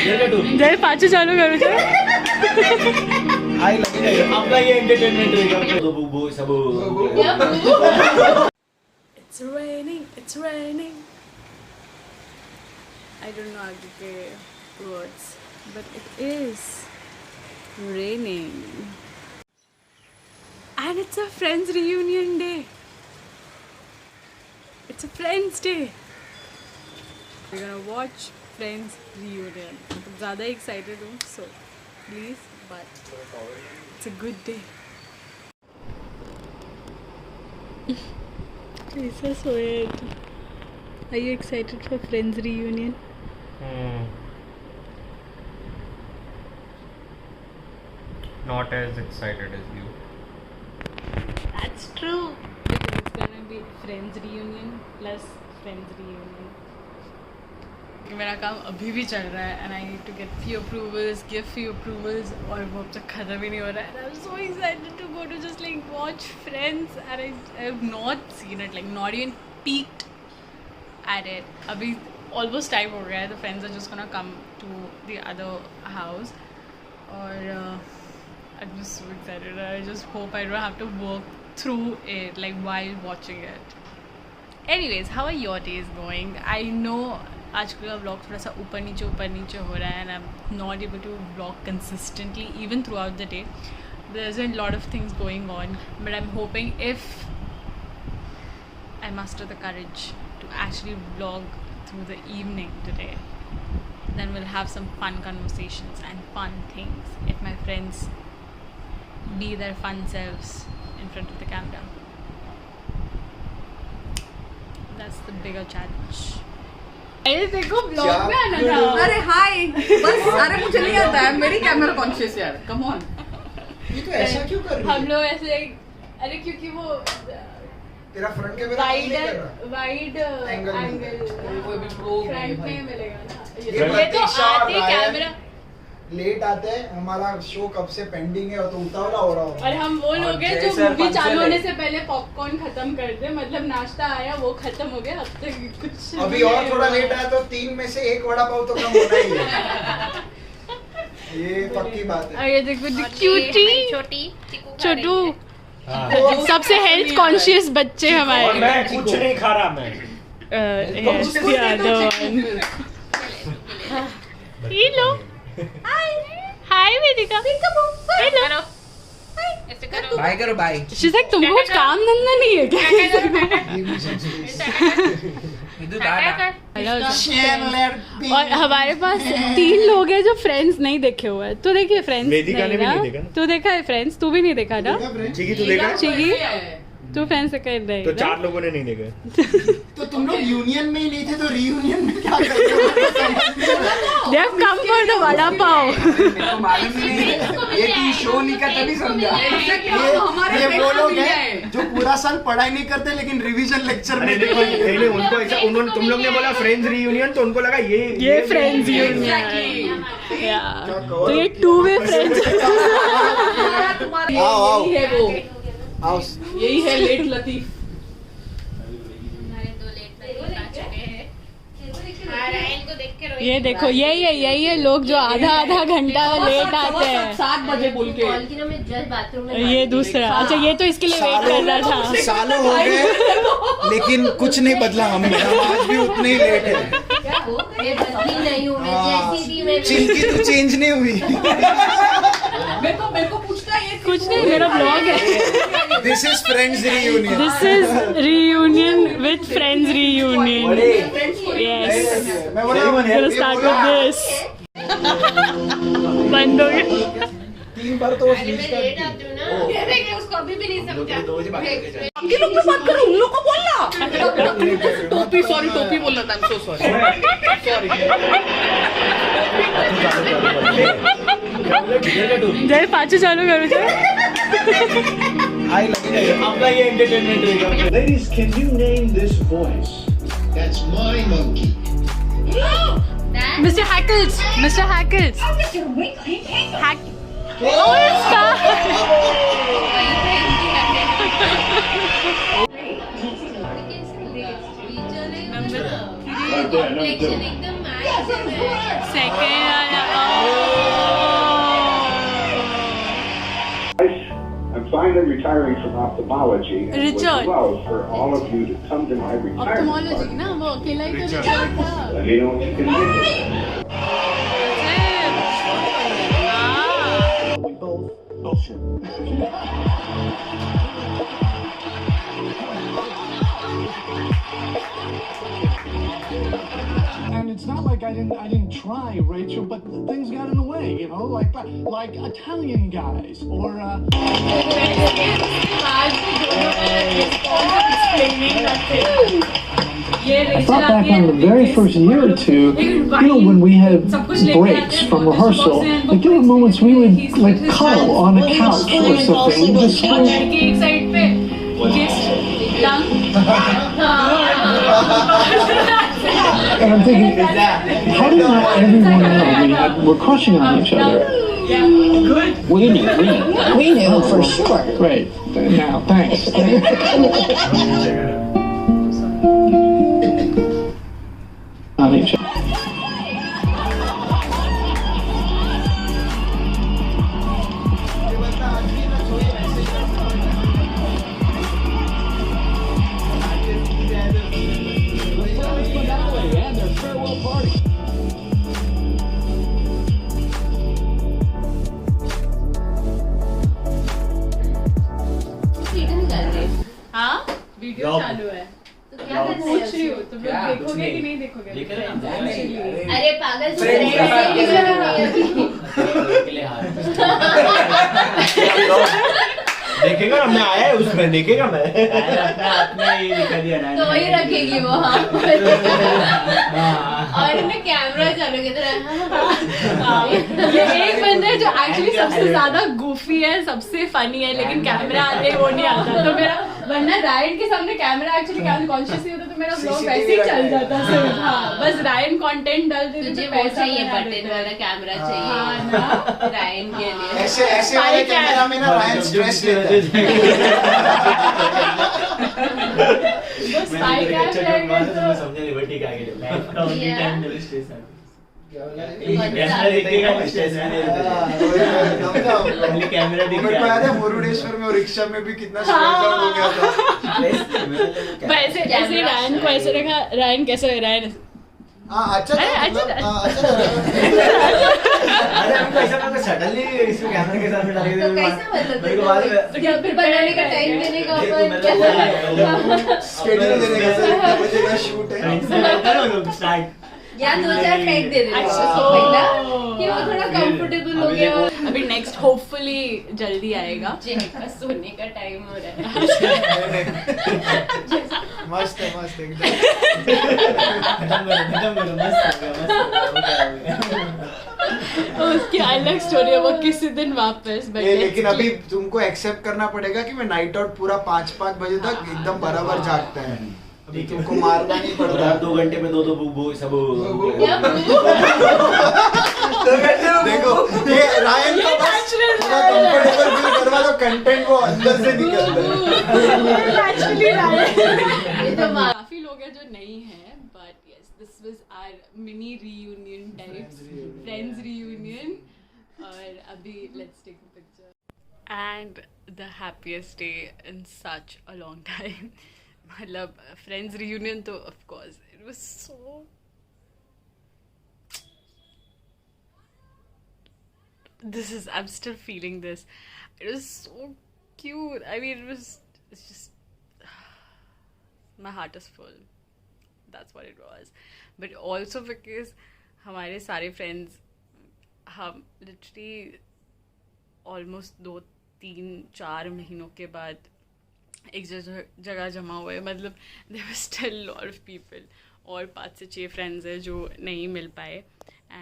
जय पाचू चालू करू छे आई लगे आपला ये एंटरटेनमेंट रहेगा सब It's raining. I don't know आगे के words, but it is raining. And it's a friends reunion day. It's a friends day. We're gonna watch friends reunion. I'm ज़्यादा excited हूँ, so please, but it's a good day. Lisa Soed, are you excited for friends reunion? Not as excited as you. That's true. Because it's gonna be friends reunion plus friends reunion. मेरा काम अभी भी चल रहा है and I need to get few approvals, give few approvals और वो अब तक खत्म ही नहीं हो रहा है and I'm so excited to go to just like watch Friends and I have not seen it, like not even peeked at it. अभी almost time हो गया है, the friends are just gonna come to the other house और I'm just so excited. I just hope I don't have to work through it like while watching it. Anyways, how are your days going? I know आजकल का vlog थोड़ा सा ऊपर नीचे हो रहा है and I am not able to vlog consistently even throughout the day. There is a lot of things going on but I am hoping if I muster the courage to actually vlog through the evening today, then we'll have some fun conversations and fun things if my friends be their fun selves in front of the camera. That's the bigger challenge. अरे देखो blog में आना था. अरे हाय बस. अरे मुझे नहीं आता है, मेरी कैमरा कॉन्शियस यार, कम ऑन. ये तो ऐसा क्यों कर रही है? हम लोग ऐसे, अरे क्योंकि वो तेरा फ्रंट कैमरा वाइड एंगल कोई भी प्रो फ्रंट में मिलेगा ना. ये तो आते कैमरा लेट आते हैं, हमारा शो कब से पेंडिंग है और तो उतावला हो रहा हो. और हम वो लोग हैं जो मूवी चालू होने से पहले पॉपकॉर्न खत्म कर दे, मतलब नाश्ता आया वो खत्म हो गया, अब तक कुछ अभी और थोड़ा लेट आया तो 3 में से 1 वड़ा पाव तो कम होना ही है. ये पक्की बात है. ये देखो क्यूटी छोटू हाँ. सबसे हेल्थ कॉन्शियस बच्चे हमारे. मैं कुछ नहीं खा रहा मैं. ये लो. हाय वेदिका. हेलो. बाय करो बाय. शीज़ लाइक तुमको कुछ काम धंधा नहीं है क्या? और हमारे पास 3 लोग हैं जो फ्रेंड्स नहीं देखे हुए हैं. तो देखिए फ्रेंड्स वेदिका ने भी नहीं देखा ना. तू देखा है फ्रेंड्स? तू भी नहीं देखा ना? चिकी तू देखा? चिकी तू फ्रेंड्स से कर रही तो 4 लोगों ने नहीं देखा. तो तुम लोग यूनियन में ही नहीं थे तो रीयूनियन में क्या कर रहे हो? They have come for the vada pav. तो मालूम ही नहीं, ये की शो नहीं का तभी समझा. ये वो लोग हैं जो पूरा साल पढ़ाई नहीं करते लेकिन रिवीजन लेक्चर में देखो पहले उनको ऐसा, उन्होंने तुम लोग ने बोला फ्रेंड्स रीयूनियन तो उनको लगा ये फ्रेंड्स यूनियन. तो ये 2-वे फ्रेंड्स. आओ यही है वो, आओ. यही है लेट लतीफ. ये देखो यही है लोग जो आधा घंटा लेट आते हैं. 7 बजे बोल के. ये दूसरा. अच्छा ये तो इसके लिए वेट कर रहा था. सालों हो गए लेकिन कुछ नहीं बदला. हम आज भी उतने ही लेट है. चिंकी तो चेंज नहीं हुई. मेरे को पूछता है कुछ नहीं, मेरा ब्लॉग है. This is friends reunion. This is reunion with friends reunion. Yes, मैं बोला स्टार्ट विद दिस. बंद हो गया. 3 बार तो स्लीप कर उसको अभी भी नहीं समझा. ये लोग में बात करो, उन लोग को बोलना. टोपी टोपी बोलना था. I'm so sorry. जय पाचू चालू करू छे. आई लगे आपला ये एंटरटेनमेंट रहेगा. Ladies, can you name this voice? That's my monkey. Mr. Hackles. Hack. Oh, एकदम सेकेंड वाला finally retiring from ophthalmology and would Richard. love for all of you to come to my retirement ऑप्थेमोलॉजी party. ना वो अकेला ही तो Richard था Let me know if you can make it. We both bullshit. And it's not like I didn't try, Rachel, but things got in the way, you know, like Italian guys or I thought back on the very first year or two, you know, when we had breaks from rehearsal, like there were moments we would like cuddle on the couch or something. We just एक side पे and I'm thinking, how did not everyone know we're crushing on each other? We knew for sure. Great. Now, thanks. On each other. हाँ video चालू है तो क्या करना है पूछ रही हूँ तुम लोग क्या? कुछ देखोगे नहीं। कि नहीं देखोगे अरे पागल तू Friends friends का- से भी करना है अभी। देखेगा ना, मैं आया है उसमें, देखेगा मैं। तो वही रखेगी वो हाँ और इन्हें कैमरा चालू की तरह ये एक बंदा है जो एक्चुअली सबसे ज्यादा गुफी है, सबसे फनी है, लेकिन कैमरा आते वो नहीं आता। तो मेरा वरना रायन के सामने कैमरा एक्चुअली कैमरा कॉन्शियस नहीं होता तो मेरा व्लॉग CCTV वैसे ही चल लगा जाता सिर्फ। हाँ बस रायन कंटेंट डाल देते तुझे तो वो पैसा चाहिए बना बटन देते। वाला कैमरा हाँ चाहिए ना रायन के लिए ऐसे ऐसे वाले कैमरा में ना रायन स्ट्रेस लेता है। बस स्पाई कैम रहेगा तो कैमरा मेरे को याद है मुरुडेश्वर में और रिक्शा में भी कितना स्ट्रेस आउट हो गया था। वैसे ऐसे रायन को ऐसे रखा, रायन कैसे रायन हाँ अच्छा था, अरे, मतलब, अच्छा था। अच्छा था। अरे हमको ऐसा लगा सडनली इसको कैमरा के साथ में डाल के तो कैसा मतलब मेरे को बाद में क्या फिर बनाने का टाइम देने का अपन स्केड्यूल देने का सर, इतने बजे का शूट है। स्टार्ट या 2-4 फेंक दे देना अच्छा, पहला कि वो थोड़ा कंफर्टेबल हो गया और अभी नेक्स्ट होपफुली जल्दी आएगा। का सोने का टाइम हो रहा है मस्त है, मस्त एकदम। उसकी अलग स्टोरी है वो किसी दिन वापस लेकिन अभी तुमको एक्सेप्ट करना पड़ेगा कि मैं नाइट आउट पूरा 5-5 बजे तक एकदम बराबर जागता है। अभी तुमको मारना नहीं पड़ता। 2 घंटे में 2 सब क्या देखो ये रायन को बस पूरा कंफर्टेबल फील करवा दो, कंटेंट वो अंदर से निकलता है। ये तो काफी लोग हैं जो नहीं है, but yes this was our mini reunion types friends reunion. और अभी let's take a picture and the happiest day in such a long time. मतलब फ्रेंड्स रीयूनियन तो of course it was so I'm still feeling this. It was so cute. I mean, it's just, my heart is full. That's what it was. But also because हमारे सारे friends, हम literally almost 2-3-4 महीनों के बाद एक जगह जमा हुए। मतलब there were still a lot of people और 5 से 6 friends हैं जो नहीं मिल पाए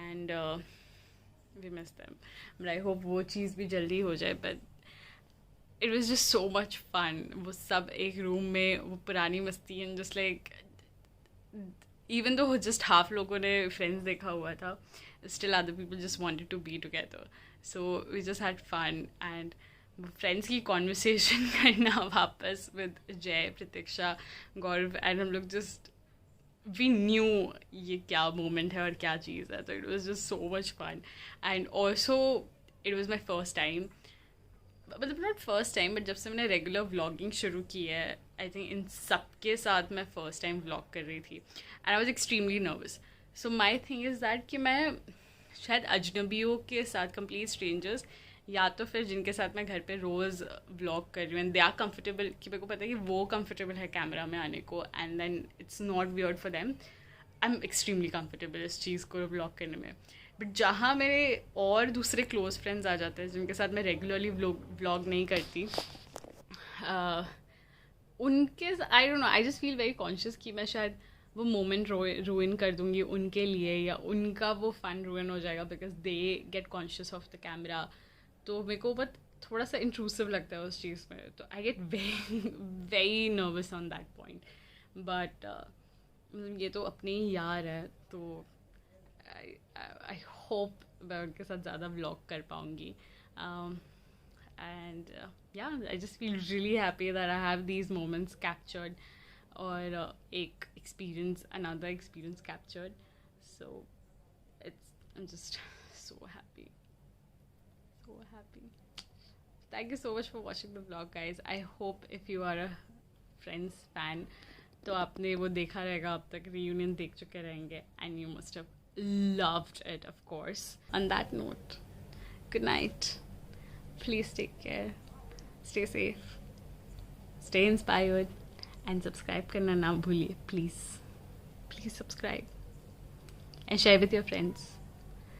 and we miss them, but I hope वो चीज़ भी जल्दी हो जाए। But it was just so much fun. वो सब एक रूम में वो पुरानी मस्ती and just like even though just half लोगों ने friends देखा हुआ था, still other people just wanted to be together, so we just had fun and friends की conversation करना वापस with जय, प्रतीक्षा, गौरव and हम लोग just we knew ये क्या moment है और क्या चीज़ है, so it was just so much fun and also it was my first time मतलब नॉट फर्स्ट टाइम बट जब से मैंने रेगुलर व्लॉगिंग शुरू की है आई थिंक इन सब के साथ मैं फर्स्ट टाइम व्लॉग कर रही थी and I was extremely nervous. So my thing is that कि मैं शायद अजनबियों के साथ कंप्लीट स्ट्रेंजर्स या तो फिर जिनके साथ मैं घर पे रोज़ व्लॉग कर रही हूँ एंड दे आर कंफर्टेबल कि मेरे को पता है कि वो कंफर्टेबल है कैमरा में आने को and then it's not weird for them. I am extremely comfortable इस चीज़ को व्लॉग करने में. बट जहाँ मेरे और दूसरे क्लोज फ्रेंड्स आ जाते हैं जिनके साथ मैं रेगुलरली व्लॉग नहीं करती उनके I don't know I just feel very conscious कि मैं शायद वो मोमेंट रूइन कर दूँगी उनके लिए या उनका वो फन रूइन हो जाएगा because they get conscious of the camera. तो मेरे को बहुत थोड़ा सा इंट्रूसिव लगता है उस चीज़ में. तो I get very nervous on that point. But ये तो अपने ही यार है तो I hope मैं उनके साथ ज़्यादा व्लॉग कर पाऊँगी. And yeah, I just feel really happy that I have these moments captured और एक another experience captured. So I'm just so happy. Thank you so much for watching the vlog, guys. I hope if you are a Friends fan तो आपने वो देखा रहेगा अब तक reunion देख चुके रहेंगे and you must have loved it, of course. On that note, good night. Please take care. Stay safe. Stay inspired. And subscribe करना ना भूलिए, please. Please subscribe. And share with your friends.